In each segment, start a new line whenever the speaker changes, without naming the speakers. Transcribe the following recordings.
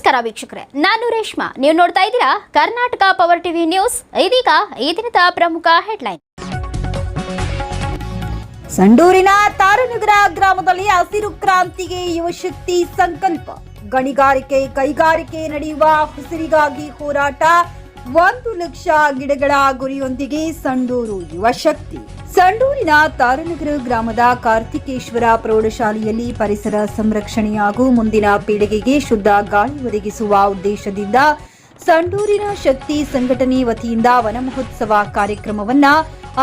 ನಮಸ್ಕಾರ ವೀಕ್ಷಕರೇ, ನಾನು ರೇಷ್ಮಾ. ನೀವು ನೋಡ್ತಾ ಇದ್ದೀರಾ ಕರ್ನಾಟಕ ಪವರ್ ಟಿವಿ ನ್ಯೂಸ್. ಇದೀಗ ಈ ದಿನದ ಪ್ರಮುಖ ಹೆಡ್ಲೈನ್.
ಸಂಡೂರಿನ ತಾರನಗರ ಗ್ರಾಮದಲ್ಲಿ ಹಸಿರು ಕ್ರಾಂತಿಗೆ ಯುವಶಕ್ತಿ ಸಂಕಲ್ಪ. ಗಣಿಗಾರಿಕೆ ಕೈಗಾರಿಕೆ ನಡೆಯುವ ಹಸಿರಿಗಾಗಿ ಹೋರಾಟ. 1 ಲಕ್ಷ ಗಿಡಗಳ ಗುರಿಯೊಂದಿಗೆ ಸಂಡೂರು ಯುವಶಕ್ತಿ. ಸಂಡೂರಿನ ತಾರನಗರ ಗ್ರಾಮದ ಕಾರ್ತಿಕೇಶ್ವರ ಪ್ರೌಢಶಾಲೆಯಲ್ಲಿ ಪರಿಸರ ಸಂರಕ್ಷಣೆ ಹಾಗೂ ಮುಂದಿನ ಪೀಳಿಗೆಗೆ ಶುದ್ಧ ಗಾಳಿ ಒದಗಿಸುವ ಉದ್ದೇಶದಿಂದ ಸಂಡೂರಿನ ಶಕ್ತಿ ಸಂಘಟನೆ ವತಿಯಿಂದ ವನ ಮಹೋತ್ಸವ ಕಾರ್ಯಕ್ರಮವನ್ನ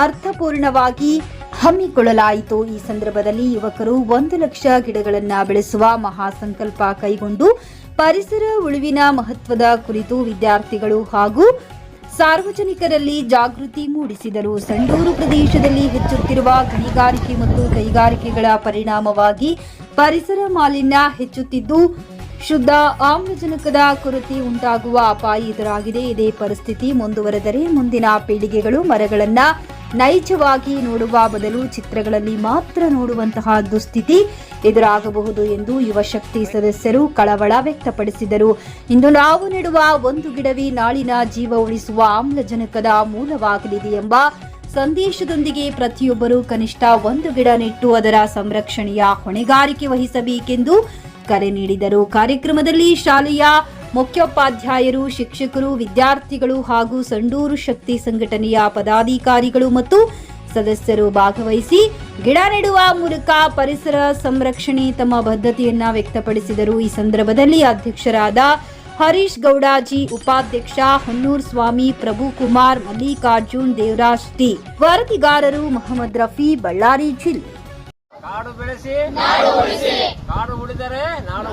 ಅರ್ಥಪೂರ್ಣವಾಗಿ ಹಮ್ಮಿಕೊಳ್ಳಲಾಯಿತು. ಈ ಸಂದರ್ಭದಲ್ಲಿ ಯುವಕರು 1 ಲಕ್ಷ ಗಿಡಗಳನ್ನು ಬೆಳೆಸುವ ಮಹಾಸಂಕಲ್ಪ ಕೈಗೊಂಡು ಪರಿಸರ ಉಳಿವಿನ ಮಹತ್ವದ ಕುರಿತು ವಿದ್ಯಾರ್ಥಿಗಳು ಹಾಗೂ ಸಾರ್ವಜನಿಕರಲ್ಲಿ ಜಾಗೃತಿ ಮೂಡಿಸಿದರು. ಸಂಡೂರು ಪ್ರದೇಶದಲ್ಲಿ ಹೆಚ್ಚುತ್ತಿರುವ ಗಣಿಗಾರಿಕೆ ಮತ್ತು ಕೈಗಾರಿಕೆಗಳ ಪರಿಣಾಮವಾಗಿ ಪರಿಸರ ಮಾಲಿನ್ಯ ಹೆಚ್ಚುತ್ತಿದ್ದು ಶುದ್ಧ ಆಮ್ಲಜನಕದ ಕೊರತೆ ಉಂಟಾಗುವ ಅಪಾಯ ಎದುರಾಗಿದೆ. ಇದೇ ಪರಿಸ್ಥಿತಿ ಮುಂದುವರೆದರೆ ಮುಂದಿನ ಪೀಳಿಗೆಗಳು ಮರಗಳನ್ನು ನೈಜವಾಗಿ ನೋಡುವ ಬದಲು ಚಿತ್ರಗಳಲ್ಲಿ ಮಾತ್ರ ನೋಡುವಂತಹ ದುಸ್ಥಿತಿ ಎದುರಾಗಬಹುದು ಎಂದು ಯುವಶಕ್ತಿ ಸದಸ್ಯರು ಕಳವಳ ವ್ಯಕ್ತಪಡಿಸಿದರು. ಇಂದು ನಾವು ನೆಡುವ 1 ಗಿಡವೇ ನಾಳಿನ ಜೀವ ಉಳಿಸುವ ಆಮ್ಲಜನಕದ ಮೂಲವಾಗಲಿದೆ ಎಂಬ ಸಂದೇಶದೊಂದಿಗೆ ಪ್ರತಿಯೊಬ್ಬರೂ ಕನಿಷ್ಠ 1 ಗಿಡ ನೆಟ್ಟು ಅದರ ಸಂರಕ್ಷಣೆಯ ಹೊಣೆಗಾರಿಕೆ ವಹಿಸಬೇಕೆಂದು ಕರೆ ನೀಡಿದರು. ಕಾರ್ಯಕ್ರಮದಲ್ಲಿ ಶಾಲೆಯ ಮುಖ್ಯೋಪಾಧ್ಯಾಯರು, ಶಿಕ್ಷಕರು, ವಿದ್ಯಾರ್ಥಿಗಳು ಹಾಗೂ ಸಂಡೂರು ಶಕ್ತಿ ಸಂಘಟನೆಯ ಪದಾಧಿಕಾರಿಗಳು ಮತ್ತು ಸದಸ್ಯರು ಭಾಗವಹಿಸಿ ಗಿಡ ನೆಡುವ ಮೂಲಕ ಪರಿಸರ ಸಂರಕ್ಷಣೆ ತಮ್ಮ ಬದ್ಧತೆಯನ್ನ ವ್ಯಕ್ತಪಡಿಸಿದರು. ಈ ಸಂದರ್ಭದಲ್ಲಿ ಅಧ್ಯಕ್ಷರಾದ ಹರೀಶ್ ಗೌಡಾಜಿ, ಉಪಾಧ್ಯಕ್ಷ ಹೊನ್ನೂರ್ ಸ್ವಾಮಿ, ಪ್ರಭುಕುಮಾರ್, ಮಲ್ಲಿಕಾರ್ಜುನ್, ದೇವರಾಜ್ ಟಿ, ವರದಿಗಾರರು ಮೊಹಮ್ಮದ್ ರಫಿ, ಬಳ್ಳಾರಿ ಜಿಲ್ಲೆ.
ಕಾಡು ಬೆಳೆಸಿ ನಾಡು ಉಳಿಸಿ, ಕಾಡು ಉಳಿದರೆ ನಾಡು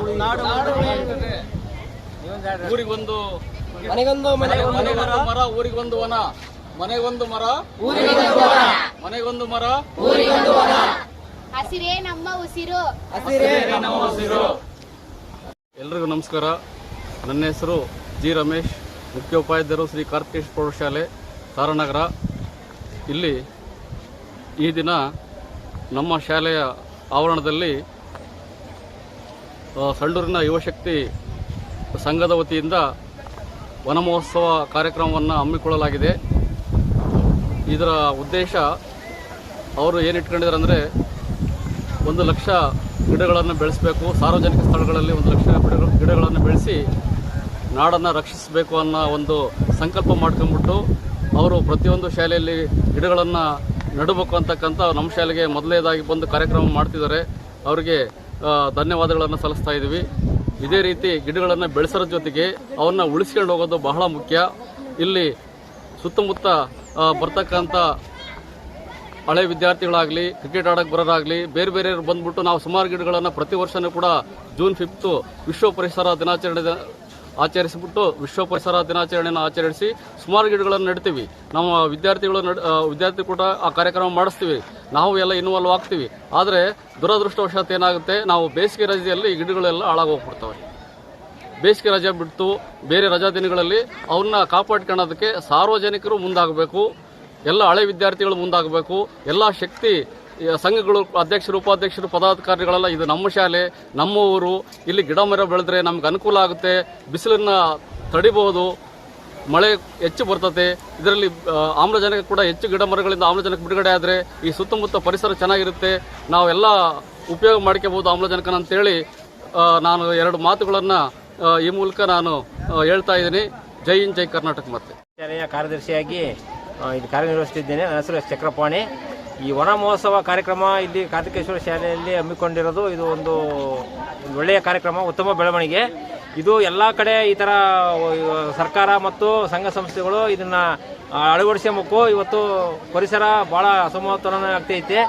ಉಳಿಯುತ್ತದೆ. ಊರಿಗೊಂದು ಮನೆಗೊಂದು ಮರ, ಊರಿಗೊಂದು ವನ, ಮನೆಗೊಂದು ಮರ, ಮನೆಗೊಂದು ಮರ, ಊರಿಗೊಂದು ವನ.
ಹಸಿರೇ ನಮ್ಮ ಉಸಿರು,
ಹಸಿರೇ ನಮ್ಮ ಉಸಿರು. ಎಲ್ರಿಗೂ ನಮಸ್ಕಾರ. ನನ್ನ ಹೆಸರು ಜಿ ರಮೇಶ್, ಮುಖ್ಯೋಪಾಧ್ಯಾಯರು ಶ್ರೀ ಕಾರ್ತಿಕೇಶ್ವರ ಪ್ರೌಢಶಾಲೆ ತಾರನಗರ. ಇಲ್ಲಿ ಈ ದಿನ ನಮ್ಮ ಶಾಲೆಯ ಆವರಣದಲ್ಲಿ ಸಂಡೂರಿನ ಯುವಶಕ್ತಿ ಸಂಘದ ವತಿಯಿಂದ ವನ ಮಹೋತ್ಸವ ಕಾರ್ಯಕ್ರಮವನ್ನು ಹಮ್ಮಿಕೊಳ್ಳಲಾಗಿದೆ. ಇದರ ಉದ್ದೇಶ ಅವರು ಏನು ಇಟ್ಕೊಂಡಿದ್ದಾರೆ ಅಂದರೆ 1 ಲಕ್ಷ ಗಿಡಗಳನ್ನು ಬೆಳೆಸಬೇಕು, ಸಾರ್ವಜನಿಕ ಸ್ಥಳಗಳಲ್ಲಿ 1 ಲಕ್ಷ ಗಿಡಗಳನ್ನು ಬೆಳೆಸಿ ನಾಡನ್ನು ರಕ್ಷಿಸಬೇಕು ಅನ್ನೋ ಒಂದು ಸಂಕಲ್ಪ ಮಾಡ್ಕೊಂಡ್ಬಿಟ್ಟು ಅವರು ಪ್ರತಿಯೊಂದು ಶಾಲೆಯಲ್ಲಿ ಗಿಡಗಳನ್ನು ನೆಡಬೇಕು ಅಂತಕ್ಕಂಥ ನಮ್ಮ ಶಾಲೆಗೆ ಮೊದಲನೇದಾಗಿ ಬಂದು ಕಾರ್ಯಕ್ರಮ ಮಾಡ್ತಿದ್ದಾರೆ. ಅವರಿಗೆ ಧನ್ಯವಾದಗಳನ್ನು ಸಲ್ಲಿಸ್ತಾ ಇದ್ದೀವಿ. ಇದೇ ರೀತಿ ಗಿಡಗಳನ್ನು ಬೆಳೆಸೋದ್ರ ಜೊತೆಗೆ ಅವನ್ನ ಉಳಿಸ್ಕೊಂಡು ಹೋಗೋದು ಬಹಳ ಮುಖ್ಯ. ಇಲ್ಲಿ ಸುತ್ತಮುತ್ತ ಬರ್ತಕ್ಕಂಥ ಹಳೆ ವಿದ್ಯಾರ್ಥಿಗಳಾಗಲಿ, ಕ್ರಿಕೆಟ್ ಆಡೋಕ್ಕೆ ಬರೋರಾಗಲಿ, ಬೇರೆ ಬೇರೆಯವರು ಬಂದ್ಬಿಟ್ಟು ನಾವು ಸುಮಾರು ಗಿಡಗಳನ್ನು ಪ್ರತಿ ವರ್ಷವೂ ಕೂಡ ಜೂನ್ 5 ವಿಶ್ವ ಪರಿಸರ ದಿನಾಚರಣೆ ಆಚರಿಸಿಬಿಟ್ಟು ವಿಶ್ವ ಪರಿಸರ ದಿನಾಚರಣೆಯನ್ನು ಆಚರಿಸಿ ಸುಮಾರು ಗಿಡಗಳನ್ನು ನೆಡ್ತೀವಿ. ನಮ್ಮ ವಿದ್ಯಾರ್ಥಿ ಕೂಡ ಆ ಕಾರ್ಯಕ್ರಮ ಮಾಡಿಸ್ತೀವಿ. ನಾವು ಎಲ್ಲ ಇನ್ವಾಲ್ವ್ ಆಗ್ತೀವಿ. ಆದರೆ ದುರದೃಷ್ಟವಶಾತ್ ಏನಾಗುತ್ತೆ, ನಾವು ಬೇಸಿಗೆ ರಜೆಯಲ್ಲಿ ಈ ಗಿಡಗಳೆಲ್ಲ ಹಾಳಾಗೋಗ್ಬಿಡ್ತವೆ. ಬೇಸಿಗೆ ರಜೆ ಬಿಟ್ಟು ಬೇರೆ ರಜಾ ದಿನಗಳಲ್ಲಿ ಅವನ್ನ ಕಾಪಾಡ್ಕೊಳ್ಳೋದಕ್ಕೆ ಸಾರ್ವಜನಿಕರು ಮುಂದಾಗಬೇಕು, ಎಲ್ಲ ಹಳೆ ವಿದ್ಯಾರ್ಥಿಗಳು ಮುಂದಾಗಬೇಕು, ಎಲ್ಲ ಶಕ್ತಿ ಸಂಘಗಳು ಅಧ್ಯಕ್ಷರು, ಉಪಾಧ್ಯಕ್ಷರು, ಪದಾಧಿಕಾರಿಗಳೆಲ್ಲ ಇದು ನಮ್ಮ ಶಾಲೆ, ನಮ್ಮ ಊರು, ಇಲ್ಲಿ ಗಿಡ ಮರ ಬೆಳೆದ್ರೆ ನಮ್ಗೆ ಅನುಕೂಲ ಆಗುತ್ತೆ, ಬಿಸಿಲನ್ನು ತಡಿಬಹುದು, ಮಳೆ ಹೆಚ್ಚು ಬರ್ತದೆ, ಇದರಲ್ಲಿ ಆಮ್ಲಜನಕ ಕೂಡ ಹೆಚ್ಚು ಗಿಡ ಮರಗಳಿಂದ ಆಮ್ಲಜನಕ ಬಿಡುಗಡೆ ಆದರೆ ಈ ಸುತ್ತಮುತ್ತ ಪರಿಸರ ಚೆನ್ನಾಗಿರುತ್ತೆ, ನಾವೆಲ್ಲ ಉಪಯೋಗ ಮಾಡ್ಕೋಬಹುದು ಆಮ್ಲಜನಕನ ಅಂತೇಳಿ ನಾನು 2 ಮಾತುಗಳನ್ನು ಈ ಮೂಲಕ ನಾನು ಹೇಳ್ತಾ ಇದ್ದೀನಿ. ಜೈ ಹಿಂದ್, ಜೈ ಕರ್ನಾಟಕ. ಮತ್ತೆ
ಶಾಲೆಯ ಕಾರ್ಯದರ್ಶಿಯಾಗಿ ಇಲ್ಲಿ ಕಾರ್ಯನಿರ್ವಹಿಸುತ್ತಿದ್ದೇನೆ. ನನ್ನ ಹೆಸರು ಚಕ್ರಪಾಣಿ. ಈ ವನ ಮಹೋತ್ಸವ ಕಾರ್ಯಕ್ರಮ ಇಲ್ಲಿ ಕಾರ್ತಿಕೇಶ್ವರ ಶಾಲೆಯಲ್ಲಿ ಹಮ್ಮಿಕೊಂಡಿರೋದು ಇದು ಒಂದು ಒಳ್ಳೆಯ ಕಾರ್ಯಕ್ರಮ, ಉತ್ತಮ ಬೆಳವಣಿಗೆ. ಇದು ಎಲ್ಲ ಕಡೆ ಈ ಥರ ಸರ್ಕಾರ ಮತ್ತು ಸಂಘ ಸಂಸ್ಥೆಗಳು ಇದನ್ನು ಅಳವಡಿಸಬೇಕು. ಇವತ್ತು ಪರಿಸರ ಭಾಳ ಅಸಮತೋಲನ ಆಗ್ತೈತೆ,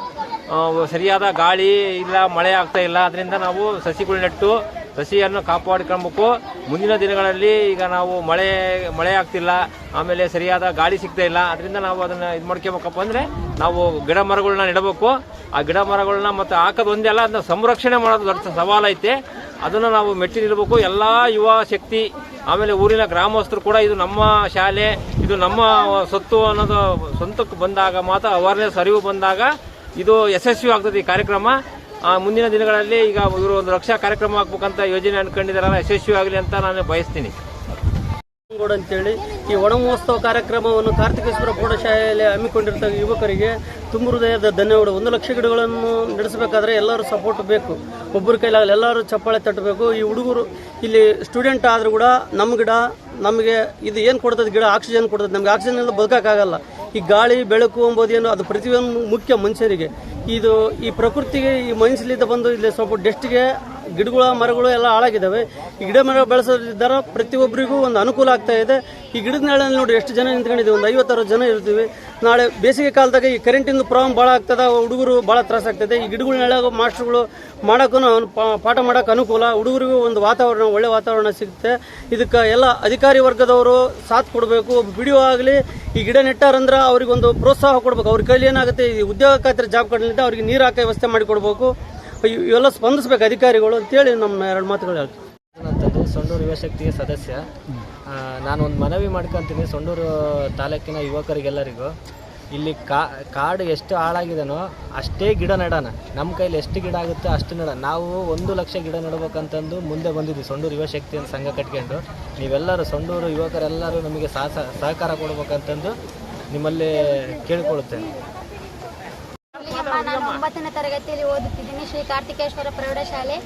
ಸರಿಯಾದ ಗಾಳಿ ಇಲ್ಲ, ಮಳೆ ಆಗ್ತಾ ಇಲ್ಲ. ಅದರಿಂದ ನಾವು ಸಸಿಗಳು ನೆಟ್ಟು ಸಸಿಯನ್ನು ಕಾಪಾಡಿಕೊಳ್ಬೇಕು. ಮುಂದಿನ ದಿನಗಳಲ್ಲಿ ಈಗ ನಾವು ಮಳೆ ಆಗ್ತಿಲ್ಲ, ಆಮೇಲೆ ಸರಿಯಾದ ಗಾಳಿ ಸಿಗ್ತಾ ಇಲ್ಲ. ಅದರಿಂದ ನಾವು ಅದನ್ನು ಇದು ಮಾಡ್ಕೋಬೇಕಪ್ಪ ಅಂದರೆ ನಾವು ಗಿಡ ಮರಗಳನ್ನ ನೆಡಬೇಕು. ಆ ಗಿಡ ಮರಗಳನ್ನ ಮತ್ತು ಹಾಕೋದು ಒಂದೇ ಅಲ್ಲ, ಅದನ್ನ ಸಂರಕ್ಷಣೆ ಮಾಡೋದು ದೊಡ್ಡ ಸವಾಲೈತೆ. ಅದನ್ನು ನಾವು ಮೆಟ್ಟಿ ನಿಲ್ಲಬೇಕು. ಎಲ್ಲ ಯುವ ಶಕ್ತಿ, ಆಮೇಲೆ ಊರಿನ ಗ್ರಾಮಸ್ಥರು ಕೂಡ ಇದು ನಮ್ಮ ಶಾಲೆ, ಇದು ನಮ್ಮ ಸೊತ್ತು ಅನ್ನೋದು ಸ್ವಂತಕ್ಕೆ ಬಂದಾಗ ಮಾತ್ರ ಅವೇರ್ನೆಸ್ ಅರಿವು ಬಂದಾಗ ಇದು ಯಶಸ್ವಿ ಆಗ್ತದೆ ಈ ಕಾರ್ಯಕ್ರಮ. ಮುಂದಿನ ದಿನಗಳಲ್ಲಿ ಈಗ ಇವರು 1 ಲಕ್ಷ ಕಾರ್ಯಕ್ರಮ ಹಾಕ್ಬೇಕಂತ ಯೋಜನೆ ಅನ್ಕೊಂಡಿದ್ದಾರಲ್ಲ, ಯಶಸ್ವಿ ಆಗಲಿ ಅಂತ ನಾನು ಬಯಸ್ತೀನಿ.
ಅಂತೇಳಿ ಈ ಒಣ ಮಹೋತ್ಸವ ಕಾರ್ಯಕ್ರಮವನ್ನು ಕಾರ್ತಿಕೇಶ್ವರ ಪ್ರೌಢಶಾಲೆಯಲ್ಲಿ ಹಮ್ಮಿಕೊಂಡಿರ್ತಕ್ಕ ಯುವಕರಿಗೆ ತುಂಬ ಹೃದಯದ ಧನ್ಯವಾದ. 1 ಲಕ್ಷ ಗಿಡಗಳನ್ನು ನಡೆಸಬೇಕಾದ್ರೆ ಎಲ್ಲರೂ ಸಪೋರ್ಟ್ ಬೇಕು, ಒಬ್ಬರ ಕೈಲಾಗಲ್ಲ, ಎಲ್ಲರೂ ಚಪ್ಪಾಳೆ ತಟ್ಟಬೇಕು. ಈ ಹುಡುಗರು ಇಲ್ಲಿ ಸ್ಟೂಡೆಂಟ್ ಆದರೂ ಕೂಡ ನಮ್ಮ ಗಿಡ ನಮಗೆ ಇದು ಏನು ಕೊಡ್ತದೆ, ಗಿಡ ಆಕ್ಸಿಜನ್ ಕೊಡ್ತದೆ. ನಮಗೆ ಆಕ್ಸಿಜನ್ ಇಲ್ಲ ಬದುಕೋಕ್ಕಾಗಲ್ಲ. ಈ ಗಾಳಿ ಬೆಳಕು ಎಂಬುದೇನು ಅದು ಪ್ರತಿಯೊಂದು ಮುಖ್ಯ ಮನುಷ್ಯರಿಗೆ. ಇದು ಈ ಪ್ರಕೃತಿಗೆ ಈ ಮನುಷ್ಯಲಿಂದ ಬಂದು ಇಲ್ಲಿ ಸ್ವಲ್ಪ ಡೆಸ್ಟ್ಗೆ ಗಿಡಗಳು ಮರಗಳು ಎಲ್ಲ ಹಾಳಾಗಿದ್ದಾವೆ. ಈ ಗಿಡ ಮರ ಬೆಳೆಸೋದ್ರಿಂದ ಪ್ರತಿಯೊಬ್ಬರಿಗೂ ಒಂದು ಅನುಕೂಲ ಆಗ್ತಾ ಇದೆ. ಈ ಗಿಡದ ನೆರಳಲ್ಲಿ ನೋಡಿ ಎಷ್ಟು ಜನ ನಿಂತ್ಕೊಂಡಿದ್ದೀವಿ, ಒಂದು 50-60 ಜನ ಇರ್ತೀವಿ. ನಾಳೆ ಬೇಸಿಗೆ ಕಾಲದಾಗ ಈ ಕರೆಂಟಿಂದು ಪ್ರಾಬ್ಲಮ್ ಭಾಳ ಆಗ್ತದೆ, ಹುಡುಗರು ಭಾಳ ತ್ರಾಸಾಗ್ತದೆ. ಈ ಗಿಡಗಳ ನೆರಳಾಗ ಮಾಸ್ಟರ್ಗಳು ಮಾಡೋಕ್ಕೂ ಪಾಠ ಮಾಡೋಕೆ ಅನುಕೂಲ, ಹುಡುಗರಿಗೂ ಒಂದು ವಾತಾವರಣ, ಒಳ್ಳೆ ವಾತಾವರಣ ಸಿಗುತ್ತೆ. ಇದಕ್ಕೆ ಎಲ್ಲ ಅಧಿಕಾರಿ ವರ್ಗದವರು ಸಾಥ್ ಕೊಡಬೇಕು. ಒಬ್ಬ ಬಿ ಡಿ ಒ ಆಗಲಿ ಈ ಗಿಡ ನೆಟ್ಟಾರಂದ್ರೆ ಅವ್ರಿಗೊಂದು ಪ್ರೋತ್ಸಾಹ ಕೊಡಬೇಕು. ಅವ್ರ ಕೈಲಿ ಏನಾಗುತ್ತೆ, ಈ ಉದ್ಯೋಗ ಖಾತ್ರಿ ಜಾಬ್ ಕಾರ್ಡ್ನಿಂದ ಅವ್ರಿಗೆ ನೀರು ಹಾಕೋ ವ್ಯವಸ್ಥೆ ಮಾಡಿಕೊಡ್ಬೇಕು. ಇವೆಲ್ಲ ಸ್ಪಂದಿಸ್ಬೇಕು ಅಧಿಕಾರಿಗಳು ಅಂತೇಳಿ ನಮ್ಮ 2 ಮಾತುಗಳು ಹೇಳ್ತೀವಿ.
ಅಂತದ್ದು ಸೊಂಡೂರು ಯುವಶಕ್ತಿಯ ಸದಸ್ಯ. ನಾನು ಒಂದು ಮನವಿ ಮಾಡ್ಕೊತೀನಿ ಸೊಂಡೂರು ತಾಲೂಕಿನ ಯುವಕರಿಗೆಲ್ಲರಿಗೂ, ಇಲ್ಲಿ ಕಾಡು ಎಷ್ಟು ಹಾಳಾಗಿದೆನೋ ಅಷ್ಟೇ ಗಿಡ ನೆಡೋಣ. ನಮ್ಮ ಕೈಲಿ ಎಷ್ಟು ಗಿಡ ಆಗುತ್ತೆ ಅಷ್ಟು ನೆಡ. ನಾವು 1 ಲಕ್ಷ ಗಿಡ ನೆಡಬೇಕಂತಂದು ಮುಂದೆ ಬಂದಿದ್ವಿ ಸೊಂಡೂರು ಯುವಶಕ್ತಿ ಅಂತ ಸಂಘ ಕಟ್ಕೊಂಡು. ನೀವೆಲ್ಲರೂ ಸೊಂಡೂರು ಯುವಕರೆಲ್ಲರೂ ನಮಗೆ ಸಹಕಾರ ಕೊಡ್ಬೇಕಂತಂದು ನಿಮ್ಮಲ್ಲಿ ಕೇಳಿಕೊಳ್ಳುತ್ತೇನೆ.
ನಾನು 9ನೇ ತರಗತಿಯಲ್ಲಿ ಓದುತ್ತಿದ್ದೀನಿ, ಶ್ರೀ ಕಾರ್ತಿಕೇಶ್ವರ ಪ್ರೌಢಶಾಲೆ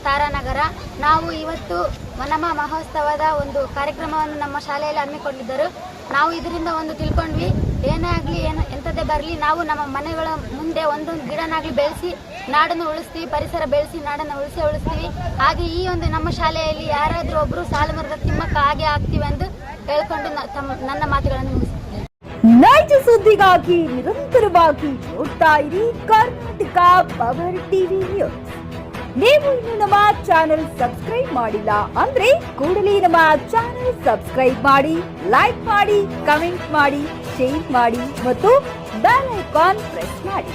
ತಾರಾನಗರ. ನಾವು ಇವತ್ತು ವನ ಮಹೋತ್ಸವದ ಒಂದು ಕಾರ್ಯಕ್ರಮವನ್ನು ನಮ್ಮ ಶಾಲೆಯಲ್ಲಿ ಹಮ್ಮಿಕೊಂಡಿದ್ದರು. ನಾವು ಇದರಿಂದ ಒಂದು ತಿಳ್ಕೊಂಡ್ವಿ, ಏನೇ ಆಗಲಿ ಎಂಥದ್ದೇ ಬರಲಿ, ನಾವು ನಮ್ಮ ಮನೆಗಳ ಮುಂದೆ ಒಂದೊಂದು ಗಿಡನಾಗಲಿ ಬೆಳೆಸಿ ನಾಡನ್ನು ಉಳಿಸ್ತೀವಿ, ಪರಿಸರ ಬೆಳೆಸಿ ನಾಡನ್ನು ಉಳಿಸ್ತೀವಿ. ಹಾಗೆ ಈ ಒಂದು ನಮ್ಮ ಶಾಲೆಯಲ್ಲಿ ಯಾರಾದರೂ ಒಬ್ಬರು ಸಾಲು ಮರದ ತಿಮ್ಮಕ್ಕ ಹಾಗೆ ಆಗ್ತೀವಿ ಎಂದು ಹೇಳ್ಕೊಂಡು ನನ್ನ ಮಾತುಗಳನ್ನು ಮುಗಿಸ್ತೀನಿ.
ನೈಜ ಸುದ್ದಿಗಾಗಿ ನಿರಂತರವಾಗಿ ನೋಡ್ತಾ ಇರಿ ಕರ್ನಾಟಕ ಪವರ್ ಟಿವಿ ನ್ಯೂಸ್. ನೀವು ಇನ್ನು ನಮ್ಮ ಚಾನೆಲ್ ಸಬ್ಸ್ಕ್ರೈಬ್ ಮಾಡಿಲ್ಲ ಅಂದ್ರೆ ಕೂಡಲೇ ನಮ್ಮ ಚಾನೆಲ್ ಸಬ್ಸ್ಕ್ರೈಬ್ ಮಾಡಿ, ಲೈಕ್ ಮಾಡಿ, ಕಮೆಂಟ್ ಮಾಡಿ, ಶೇರ್ ಮಾಡಿ ಮತ್ತು ಬೆಲ್ ಐಕಾನ್ ಪ್ರೆಸ್ ಮಾಡಿ.